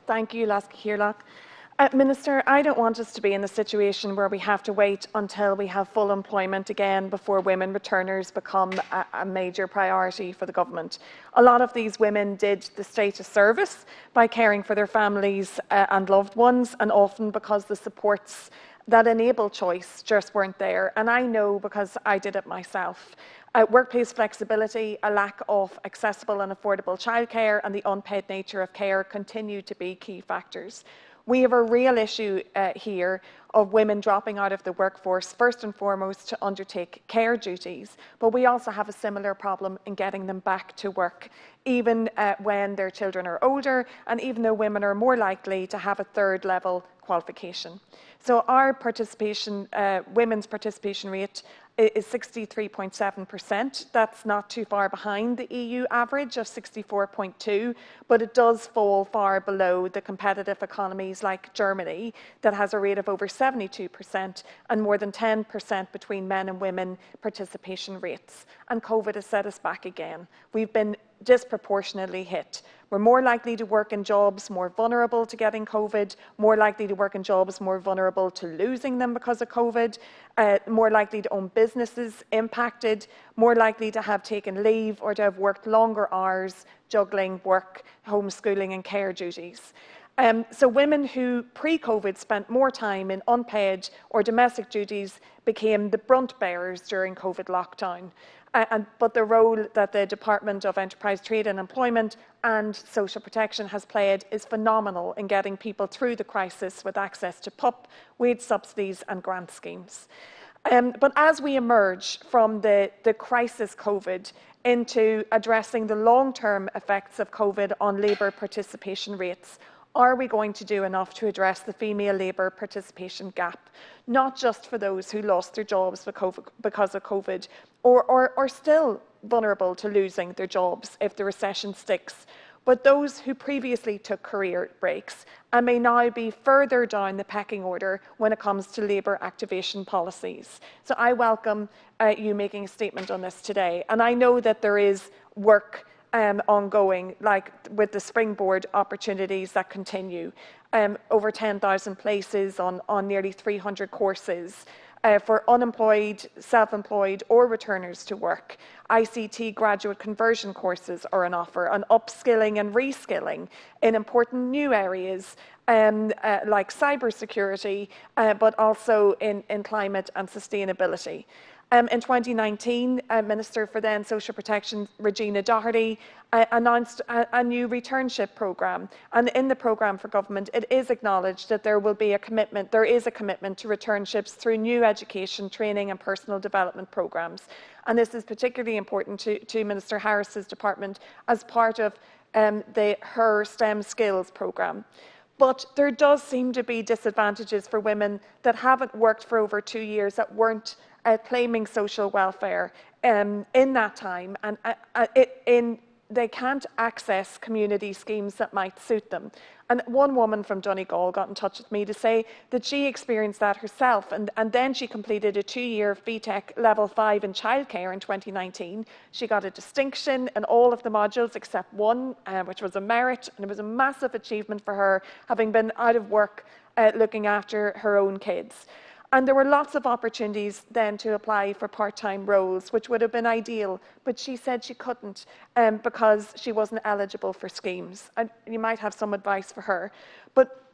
Thank you, Lasky Hirlock. Minister, I don't want us to be in a situation where we have to wait until we have full employment again before women returners become a major priority for the government. A lot of these women did the state a service by caring for their families and loved ones, and often because the supports that enable choice just weren't there. And I know because I did it myself. Workplace flexibility, a lack of accessible and affordable childcare, and the unpaid nature of care continue to be key factors. We have a real issue here of women dropping out of the workforce, first and foremost to undertake care duties, but we also have a similar problem in getting them back to work, even when their children are older, and even though women are more likely to have a third level qualification. So our participation, women's participation rate is 63.7%. That's not too far behind the EU average of 64.2%, but it does fall far below the competitive economies like Germany that has a rate of over 72% and more than 10% between men and women participation rates. And COVID has set us back again. We've been disproportionately hit. We're more likely to work in jobs more vulnerable to getting COVID, more likely to work in jobs more vulnerable to losing them because of COVID, more likely to own businesses impacted, more likely to have taken leave or to have worked longer hours juggling work, homeschooling and care duties. So women who pre-COVID spent more time in unpaid or domestic duties became the brunt bearers during COVID lockdown. But the role that the Department of Enterprise, Trade and Employment and Social Protection has played is phenomenal in getting people through the crisis with access to PUP, wage subsidies and grant schemes. But as we emerge from the crisis COVID into addressing the long-term effects of COVID on labour participation rates, are we going to do enough to address the female labour participation gap, not just for those who lost their jobs because of COVID or are still vulnerable to losing their jobs if the recession sticks, but those who previously took career breaks and may now be further down the pecking order when it comes to labour activation policies. So I welcome you making a statement on this today, and I know that there is work ongoing, like with the springboard opportunities that continue, over 10,000 places on nearly 300 courses for unemployed, self-employed or returners to work. ICT graduate conversion courses are on offer, and upskilling and reskilling in important new areas like cybersecurity, but also in climate and sustainability. In 2019, Minister for then Social Protection Regina Doherty announced a new returnship programme, and in the programme for government it is acknowledged that there is a commitment to returnships through new education, training and personal development programmes, and this is particularly important to Minister Harris's department as part of her STEM skills programme. But there does seem to be disadvantages for women that haven't worked for over 2 years, that weren't claiming social welfare in that time, and they can't access community schemes that might suit them. And one woman from Donegal got in touch with me to say that she experienced that herself, and then she completed a 2-year VTech Level 5 in childcare in 2019. She got a distinction in all of the modules except one, which was a merit, and it was a massive achievement for her, having been out of work looking after her own kids. And there were lots of opportunities then to apply for part-time roles, which would have been ideal, but she said she couldn't because she wasn't eligible for schemes. And you might have some advice for her. But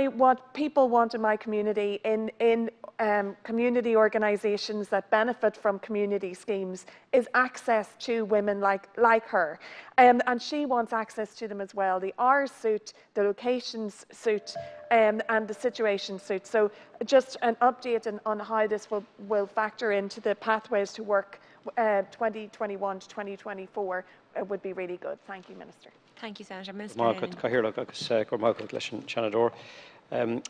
what people want in my community, in community organisations that benefit from community schemes, is access to women like her. And she wants access to them as well. The hours suit, the locations suit, and the situation suit. So just an update on how this will factor into the pathways to work 2021 to 2024 would be really good. Thank you, Minister. Thank you, Senator. Minister and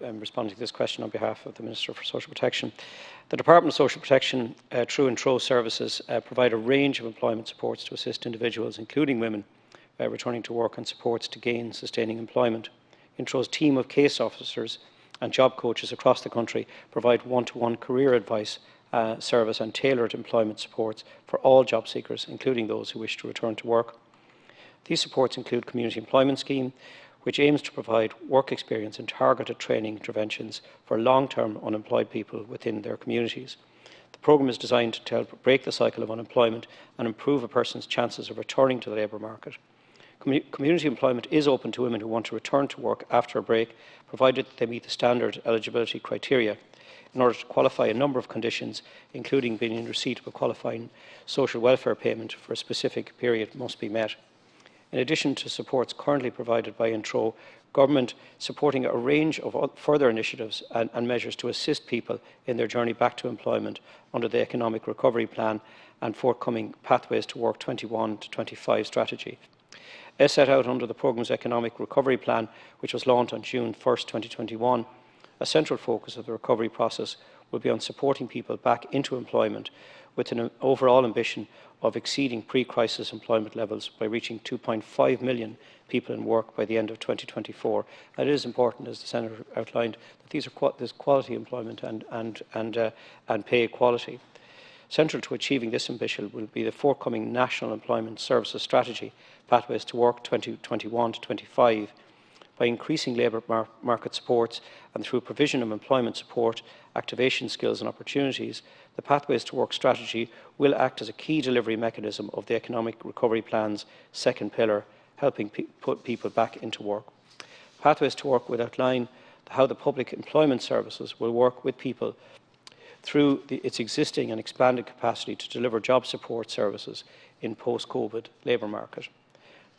I'm responding to this question on behalf of the Minister for Social Protection. The Department of Social Protection, through and through services, provide a range of employment supports to assist individuals, including women, returning to work, and supports to gain sustaining employment. Intro's team of case officers and job coaches across the country provide one-to-one career advice, service and tailored employment supports for all job seekers, including those who wish to return to work. These supports include Community Employment Scheme, which aims to provide work experience and targeted training interventions for long-term unemployed people within their communities. The programme is designed to help break the cycle of unemployment and improve a person's chances of returning to the labour market. Community employment is open to women who want to return to work after a break, provided that they meet the standard eligibility criteria. In order to qualify, a number of conditions, including being in receipt of a qualifying social welfare payment for a specific period, must be met. In addition to supports currently provided by Intro, Government supporting a range of further initiatives and measures to assist people in their journey back to employment under the Economic Recovery Plan and forthcoming Pathways to Work 21 to 25 strategy. As set out under the programme's Economic Recovery Plan, which was launched on June 1, 2021, a central focus of the recovery process will be on supporting people back into employment with an overall ambition of exceeding pre-crisis employment levels by reaching 2.5 million people in work by the end of 2024. And it is important, as the Senator outlined, that there's quality employment and pay equality. Central to achieving this ambition will be the forthcoming National Employment Services Strategy, Pathways to Work 2021 to 25. By increasing labour market supports and through provision of employment support, activation skills and opportunities, the Pathways to Work strategy will act as a key delivery mechanism of the Economic Recovery Plan's second pillar, helping put people back into work. Pathways to Work will outline how the public employment services will work with people through its existing and expanded capacity to deliver job support services in post-COVID labour market.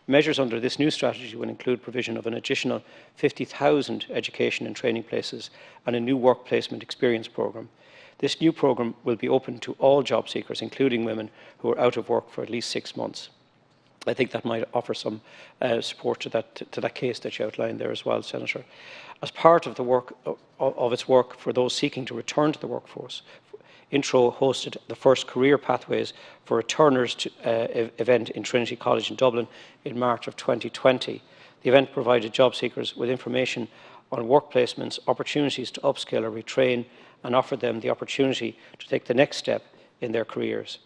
Measures under this new strategy will include provision of an additional 50,000 education and training places and a new work placement experience programme. This new programme will be open to all job seekers, including women who are out of work for at least 6 months. I think that might offer some support to that case that you outlined there as well, Senator. As part of the work of its work for those seeking to return to the workforce, Intro hosted the first Career Pathways for Returners event in Trinity College in Dublin in March of 2020. The event provided job seekers with information on work placements, opportunities to upskill or retrain, and offered them the opportunity to take the next step in their careers.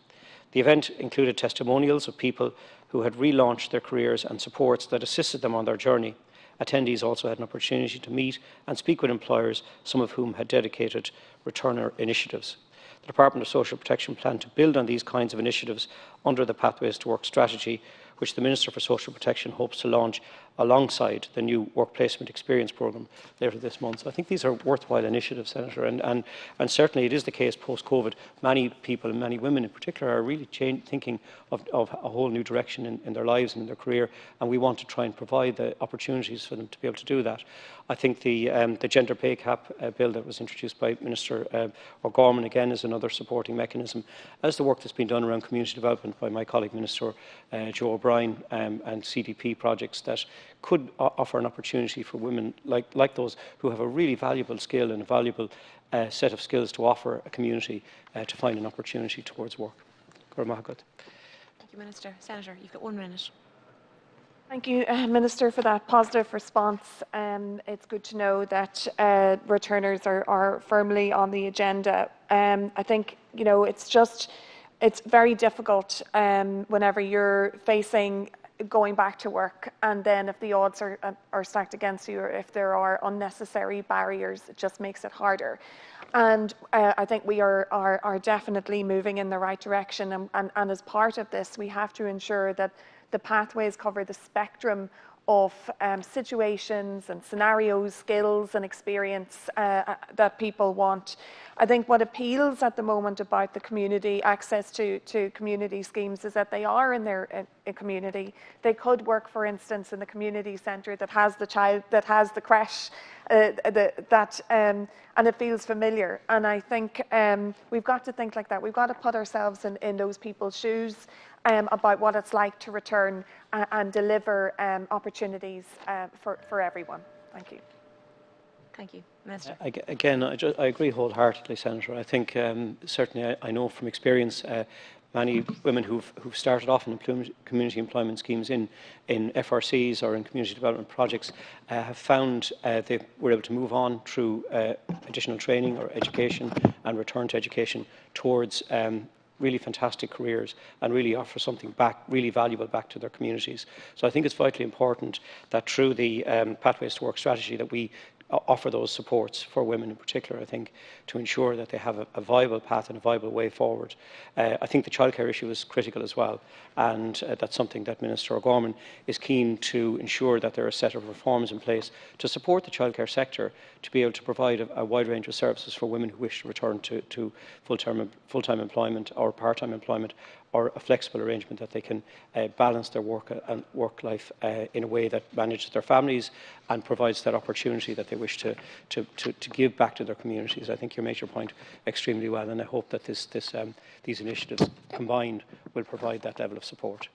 The event included testimonials of people who had relaunched their careers and supports that assisted them on their journey. Attendees also had an opportunity to meet and speak with employers, some of whom had dedicated returner initiatives. The Department of Social Protection planned to build on these kinds of initiatives under the Pathways to Work strategy, which the Minister for Social Protection hopes to launch alongside the new Work Placement Experience Programme later this month. So I think these are worthwhile initiatives, Senator, and certainly it is the case post-COVID. Many people, and many women in particular, are really thinking of a whole new direction in their lives and in their career, and we want to try and provide the opportunities for them to be able to do that. I think the gender pay cap bill that was introduced by Minister O'Gorman again is another supporting mechanism, as the work that's been done around community development by my colleague Minister Joe O'Brien and CDP projects that could offer an opportunity for women like those who have a really valuable skill and a valuable set of skills to offer a community to find an opportunity towards work. Thank you, Minister. Senator, you've got 1 minute. Thank you, Minister, for that positive response. It's good to know that returners are firmly on the agenda. I think, you know, it's very difficult whenever you're facing going back to work, and then if the odds are stacked against you, or if there are unnecessary barriers, it just makes it harder. And I think we are definitely moving in the right direction, and as part of this, we have to ensure that the pathways cover the spectrum of situations and scenarios, skills and experience that people want. I think what appeals at the moment about the community access to community schemes is that they are in their community. They could work, for instance, in the community centre that has the child, that has the creche, and it feels familiar. And I think we've got to think like that. We've got to put ourselves in those people's shoes about what it's like to return and deliver opportunities for everyone. Thank you. Thank you, Minister. Again, I agree wholeheartedly, Senator. I think certainly I know from experience many women who've started off in community employment schemes in FRCs or in community development projects have found they were able to move on through additional training or education and return to education towards really fantastic careers and really offer something back, really valuable back to their communities. So I think it's vitally important that through the Pathways to Work strategy that we offer those supports for women in particular, I think, to ensure that they have a viable path and a viable way forward. I think the childcare issue is critical as well, and that's something that Minister O'Gorman is keen to ensure that there are a set of reforms in place to support the childcare sector to be able to provide a wide range of services for women who wish to return to full-time employment or part-time employment, or a flexible arrangement that they can balance their work and work life in a way that manages their families and provides that opportunity that they wish to give back to their communities. I think you made your point extremely well, and I hope that these initiatives combined will provide that level of support.